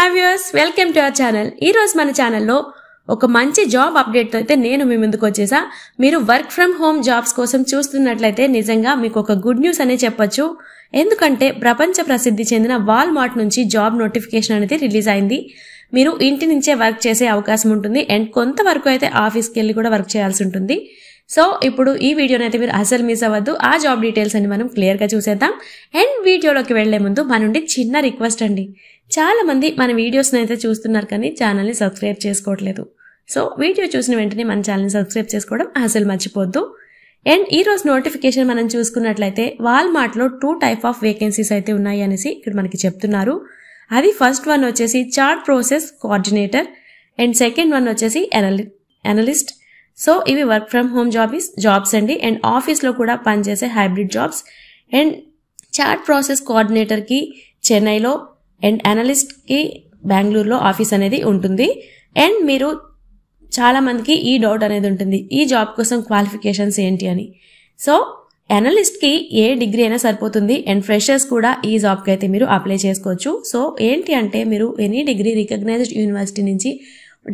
Hi viewers, welcome to our channel. ఈ రోజు మన ఛానల్లో ఒక మంచి జాబ్ అప్డేట్ తో అయితే నేను మీ ముందుకు వచ్చేసా. మీరు వర్క్ ఫ్రమ్ హోమ్ జాబ్స్ కోసం చూస్తున్నట్లయితే నిజంగా మీకు ఒక గుడ్ న్యూస్ అనే చెప్పొచ్చు. ఎందుకంటే ప్రపంచ ప్రసిద్ధి చెందిన వాల్మార్ట్ నుంచి జాబ్ నోటిఫికేషన్ అనేది రిలీజ్ అయింది. మీరు ఇంటి నుంచే వర్క్ చేసే అవకాశం ఉంటుంది అండ్ కొంతవరకు అయితే ఆఫీస్కి వెళ్ళి కూడా వర్క్ చేయాల్సి ఉంటుంది. సో ఇప్పుడు ఈ వీడియోని అయితే మీరు అసలు మిస్ అవ్వద్దు. ఆ జాబ్ డీటెయిల్స్ అని మనం క్లియర్గా చూసేద్దాం. అండ్ వీడియోలోకి వెళ్లే ముందు మన నుండి చిన్న రిక్వెస్ట్ అండి. చాలా మంది మన వీడియోస్ని అయితే చూస్తున్నారు కానీ ఛానల్ని సబ్స్క్రైబ్ చేసుకోవట్లేదు. సో వీడియో చూసిన వెంటనే మన ఛానల్ని సబ్స్క్రైబ్ చేసుకోవడం అసలు మర్చిపోద్దు. అండ్ ఈ రోజు నోటిఫికేషన్ మనం చూసుకున్నట్లయితే వాల్మార్ట్లో 2 టైప్ ఆఫ్ వేకెన్సీస్ అయితే ఉన్నాయి అనేసి ఇక్కడ మనకి చెప్తున్నారు. అది ఫస్ట్ వన్ వచ్చేసి chart process coordinator and second one వచ్చేసి అనలిస్ట్. సో ఇవి వర్క్ ఫ్రమ్ హోమ్ జాబ్స్ అండి. అండ్ ఆఫీస్లో కూడా పనిచేసే hybrid jobs. And chart process కోఆర్డినేటర్కి చెన్నైలో అండ్ అనలిస్ట్కి బెంగళూరులో ఆఫీస్ అనేది ఉంటుంది. అండ్ మీరు చాలా మందికి ఈ డౌట్ అనేది ఉంటుంది, ఈ జాబ్ కోసం క్వాలిఫికేషన్స్ ఏంటి అని. సో అనలిస్ట్కి ఏ డిగ్రీ అయినా సరిపోతుంది అండ్ ఫ్రెషర్స్ కూడా ఈ జాబ్కి అయితే మీరు అప్లై చేసుకోవచ్చు. సో ఏంటి అంటే మీరు ఎనీ డిగ్రీ రికగ్నైజ్డ్ యూనివర్సిటీ నుంచి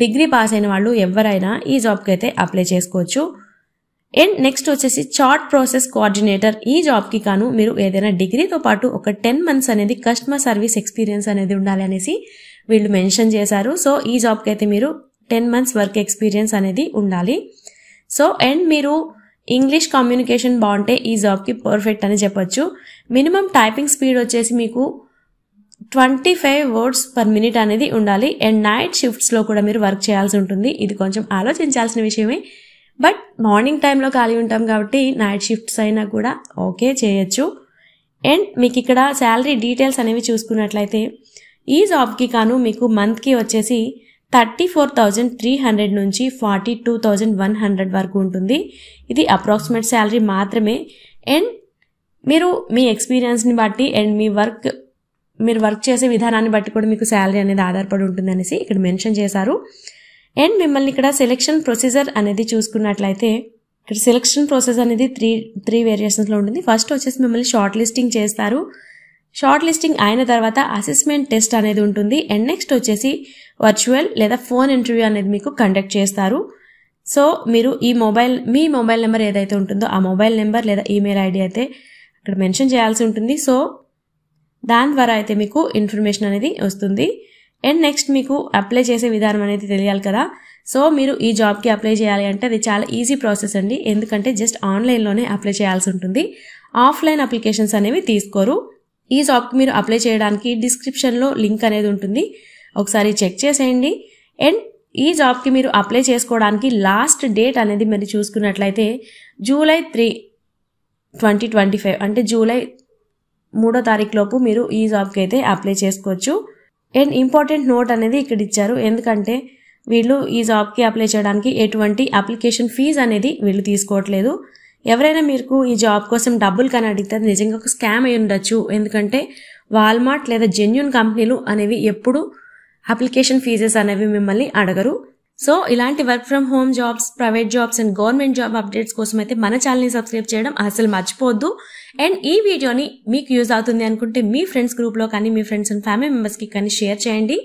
డిగ్రీ పాస్ అయిన వాళ్ళు ఎవరైనా ఈ జాబ్కి అయితే అప్లై చేసుకోవచ్చు. అండ్ నెక్స్ట్ వచ్చేసి చార్ట్ ప్రాసెస్ కోఆర్డినేటర్. ఈ జాబ్కి కాను మీరు ఏదైనా డిగ్రీతో పాటు ఒక 10 months అనేది కస్టమర్ సర్వీస్ ఎక్స్పీరియన్స్ అనేది ఉండాలి అనేసి వీళ్ళు మెన్షన్ చేశారు. సో ఈ జాబ్కి అయితే మీరు 10 months వర్క్ ఎక్స్పీరియన్స్ అనేది ఉండాలి. సో అండ్ మీరు ఇంగ్లీష్ కమ్యూనికేషన్ బాగుంటే ఈ జాబ్కి పర్ఫెక్ట్ అని చెప్పొచ్చు. మినిమం టైపింగ్ స్పీడ్ వచ్చేసి మీకు 25 words per minute అనేది ఉండాలి. అండ్ నైట్ షిఫ్ట్స్లో కూడా మీరు వర్క్ చేయాల్సి ఉంటుంది. ఇది కొంచెం ఆలోచించాల్సిన విషయమే. బట్ మార్నింగ్ టైంలో ఖాళీ ఉంటాం కాబట్టి నైట్ షిఫ్ట్స్ అయినా కూడా ఓకే చేయొచ్చు. అండ్ మీకు ఇక్కడ శాలరీ డీటెయిల్స్ అనేవి చూసుకున్నట్లయితే ఈ జాబ్కి కాను మీకు మంత్కి వచ్చేసి 34,300 నుంచి 42,100 వరకు ఉంటుంది. ఇది అప్రాక్సిమేట్ శాలరీ మాత్రమే. అండ్ మీరు మీ ఎక్స్పీరియన్స్ని బట్టి అండ్ మీరు వర్క్ చేసే విధానాన్ని బట్టి కూడా మీకు శాలరీ అనేది ఆధారపడి ఉంటుంది అనేసి ఇక్కడ మెన్షన్ చేశారు. అండ్ మిమ్మల్ని ఇక్కడ సెలెక్షన్ ప్రొసీజర్ అనేది చూసుకున్నట్లయితే ఇక్కడ సెలెక్షన్ ప్రాసెస్ అనేది త్రీ వేరియేషన్స్లో ఉంటుంది. ఫస్ట్ వచ్చేసి మిమ్మల్ని షార్ట్ లిస్టింగ్ చేస్తారు. షార్ట్ లిస్టింగ్ అయిన తర్వాత అసెస్మెంట్ టెస్ట్ అనేది ఉంటుంది. అండ్ నెక్స్ట్ వచ్చేసి వర్చువల్ లేదా ఫోన్ ఇంటర్వ్యూ అనేది మీకు కండక్ట్ చేస్తారు. సో మీరు మీ మొబైల్ నెంబర్ ఏదైతే ఉంటుందో ఆ మొబైల్ నెంబర్ లేదా ఈమెయిల్ ఐడి అయితే అక్కడ మెన్షన్ చేయాల్సి ఉంటుంది. సో దాని ద్వారా అయితే మీకు ఇన్ఫర్మేషన్ అనేది వస్తుంది. అండ్ నెక్స్ట్ మీకు అప్లై చేసే విధానం అనేది తెలియాలి కదా. సో మీరు ఈ జాబ్కి అప్లై చేయాలి అంటే అది చాలా ఈజీ ప్రాసెస్ అండి. ఎందుకంటే జస్ట్ ఆన్లైన్లోనే అప్లై చేయాల్సి ఉంటుంది. ఆఫ్లైన్ అప్లికేషన్స్ అనేవి తీసుకోరు. ఈ జాబ్కి మీరు అప్లై చేయడానికి డిస్క్రిప్షన్లో లింక్ అనేది ఉంటుంది, ఒకసారి చెక్ చేసేయండి. అండ్ ఈ జాబ్కి మీరు అప్లై చేసుకోవడానికి లాస్ట్ డేట్ అనేది మీరు చూసుకున్నట్లయితే July 3, 2025 అంటే జూలై 3వ తారీఖు లోపు మీరు ఈ జాబ్కి అయితే అప్లై చేసుకోవచ్చు. అండ్ ఇంపార్టెంట్ నోట్ అనేది ఇక్కడ ఇచ్చారు, ఎందుకంటే వీళ్ళు ఈ జాబ్కి అప్లై చేయడానికి ఎటువంటి అప్లికేషన్ ఫీజు అనేది వీళ్ళు తీసుకోవట్లేదు. ఎవరైనా మీకు ఈ జాబ్ కోసం డబ్బులు కానీ అడిగితే నిజంగా ఒక స్కామ్ అయి ఉండొచ్చు. ఎందుకంటే వాల్మార్ట్ లేదా జెన్యూన్ కంపెనీలు అనేవి ఎప్పుడు అప్లికేషన్ ఫీజెస్ అనేవి మిమ్మల్ని అడగరు. సో ఇలాంటి work from home jobs, private jobs and government job updates కోసం అయితే మన ఛానల్ని సబ్స్క్రైబ్ చేయడం అసలు మర్చిపోవద్దు. అండ్ ఈ వీడియోని మీకు యూజ్ అవుతుంది అనుకుంటే మీ ఫ్రెండ్స్ గ్రూప్లో కానీ మీ ఫ్రెండ్స్ అండ్ ఫ్యామిలీ మెంబర్స్కి కానీ షేర్ చేయండి.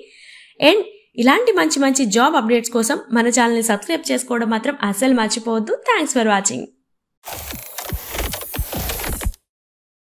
అండ్ ఇలాంటి మంచి మంచి జాబ్ అప్డేట్స్ కోసం మన ఛానల్ని సబ్స్క్రైబ్ చేసుకోవడం మాత్రం అసలు మర్చిపోవద్దు. Thanks for watching.